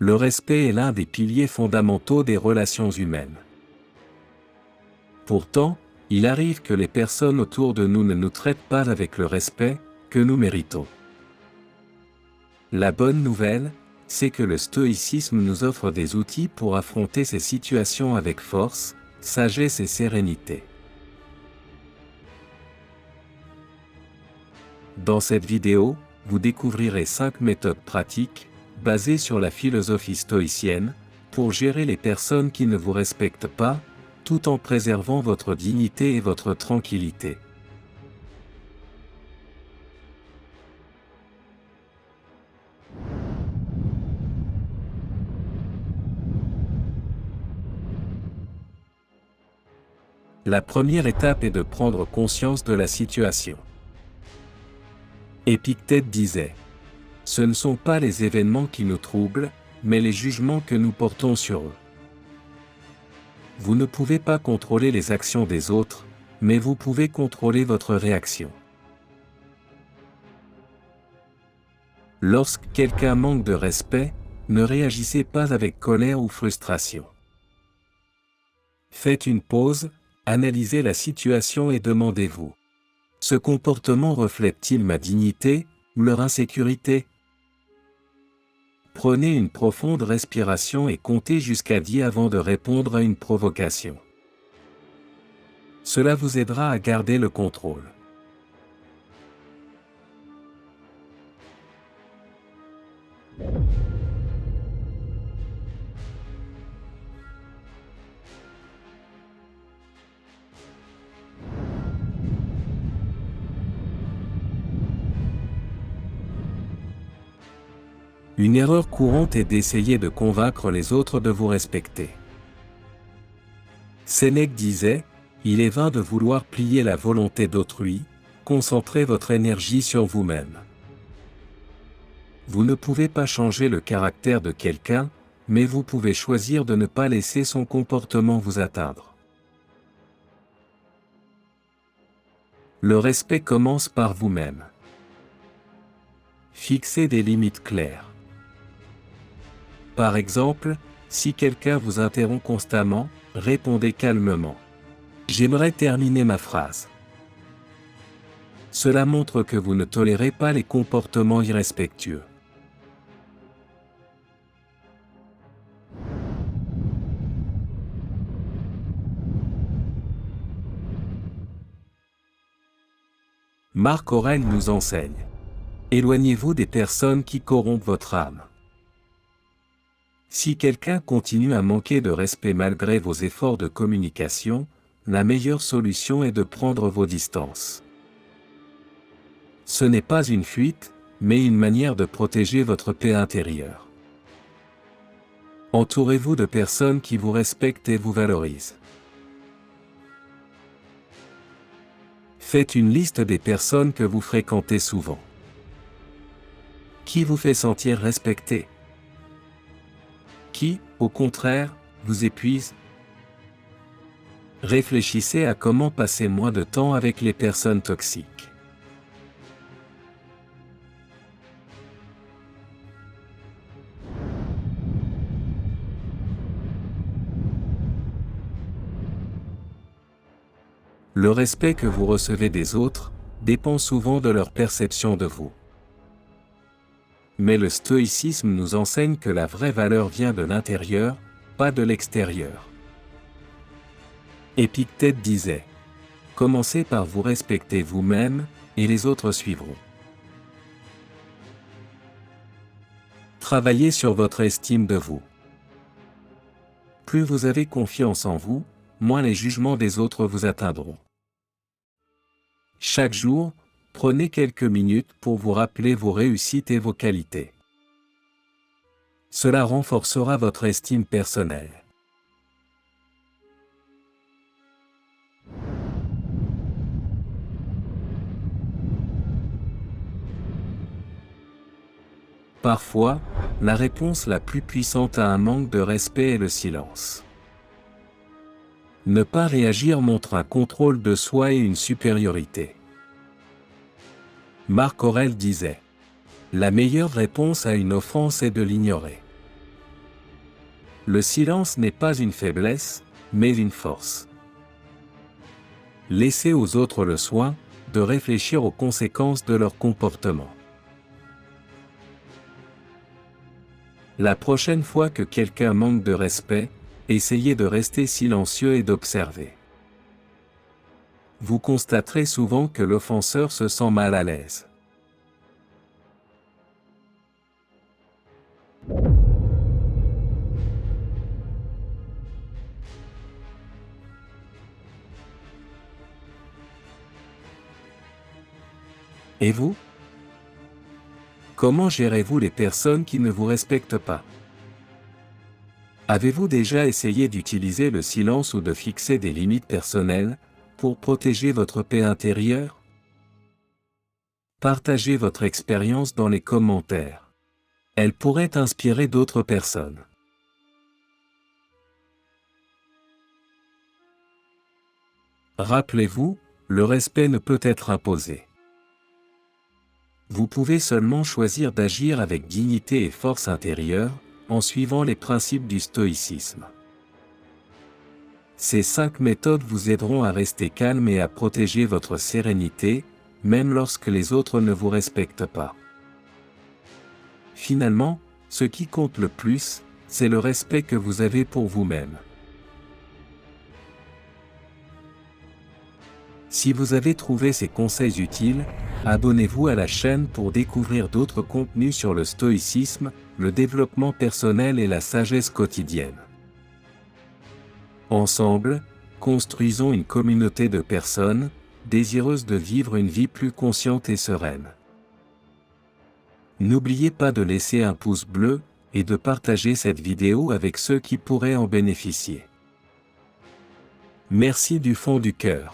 Le respect est l'un des piliers fondamentaux des relations humaines. Pourtant, il arrive que les personnes autour de nous ne nous traitent pas avec le respect que nous méritons. La bonne nouvelle, c'est que le stoïcisme nous offre des outils pour affronter ces situations avec force, sagesse et sérénité. Dans cette vidéo, vous découvrirez 5 méthodes pratiques, basées sur la philosophie stoïcienne, pour gérer les personnes qui ne vous respectent pas, tout en préservant votre dignité et votre tranquillité. La première étape est de prendre conscience de la situation. Épictète disait : « Ce ne sont pas les événements qui nous troublent, mais les jugements que nous portons sur eux. » Vous ne pouvez pas contrôler les actions des autres, mais vous pouvez contrôler votre réaction. Lorsque quelqu'un manque de respect, ne réagissez pas avec colère ou frustration. Faites une pause, analysez la situation et demandez-vous : ce comportement reflète-t-il ma dignité, ou leur insécurité ? Prenez une profonde respiration et comptez jusqu'à 10 avant de répondre à une provocation. Cela vous aidera à garder le contrôle. Une erreur courante est d'essayer de convaincre les autres de vous respecter. Sénèque disait : « Il est vain de vouloir plier la volonté d'autrui, concentrez votre énergie sur vous-même. » Vous ne pouvez pas changer le caractère de quelqu'un, mais vous pouvez choisir de ne pas laisser son comportement vous atteindre. Le respect commence par vous-même. Fixez des limites claires. Par exemple, si quelqu'un vous interrompt constamment, répondez calmement : « J'aimerais terminer ma phrase. » Cela montre que vous ne tolérez pas les comportements irrespectueux. Marc Aurèle nous enseigne : éloignez-vous des personnes qui corrompent votre âme. Si quelqu'un continue à manquer de respect malgré vos efforts de communication, la meilleure solution est de prendre vos distances. Ce n'est pas une fuite, mais une manière de protéger votre paix intérieure. Entourez-vous de personnes qui vous respectent et vous valorisent. Faites une liste des personnes que vous fréquentez souvent. Qui vous fait sentir respecté ? Qui, au contraire, vous épuise ? Réfléchissez à comment passer moins de temps avec les personnes toxiques. Le respect que vous recevez des autres dépend souvent de leur perception de vous. Mais le stoïcisme nous enseigne que la vraie valeur vient de l'intérieur, pas de l'extérieur. Épictète disait : « Commencez par vous respecter vous-même, et les autres suivront. » Travaillez sur votre estime de vous. Plus vous avez confiance en vous, moins les jugements des autres vous atteindront. Chaque jour, prenez quelques minutes pour vous rappeler vos réussites et vos qualités. Cela renforcera votre estime personnelle. Parfois, la réponse la plus puissante à un manque de respect est le silence. Ne pas réagir montre un contrôle de soi et une supériorité. Marc Aurèle disait : « La meilleure réponse à une offense est de l'ignorer. » Le silence n'est pas une faiblesse, mais une force. Laissez aux autres le soin de réfléchir aux conséquences de leur comportement. La prochaine fois que quelqu'un manque de respect, essayez de rester silencieux et d'observer. Vous constaterez souvent que l'offenseur se sent mal à l'aise. Et vous? Comment gérez-vous les personnes qui ne vous respectent pas? Avez-vous déjà essayé d'utiliser le silence ou de fixer des limites personnelles pour protéger votre paix intérieure? Partagez votre expérience dans les commentaires. Elle pourrait inspirer d'autres personnes. Rappelez-vous, le respect ne peut être imposé. Vous pouvez seulement choisir d'agir avec dignité et force intérieure, en suivant les principes du stoïcisme. Ces 5 méthodes vous aideront à rester calme et à protéger votre sérénité, même lorsque les autres ne vous respectent pas. Finalement, ce qui compte le plus, c'est le respect que vous avez pour vous-même. Si vous avez trouvé ces conseils utiles, abonnez-vous à la chaîne pour découvrir d'autres contenus sur le stoïcisme, le développement personnel et la sagesse quotidienne. Ensemble, construisons une communauté de personnes, désireuses de vivre une vie plus consciente et sereine. N'oubliez pas de laisser un pouce bleu, et de partager cette vidéo avec ceux qui pourraient en bénéficier. Merci du fond du cœur.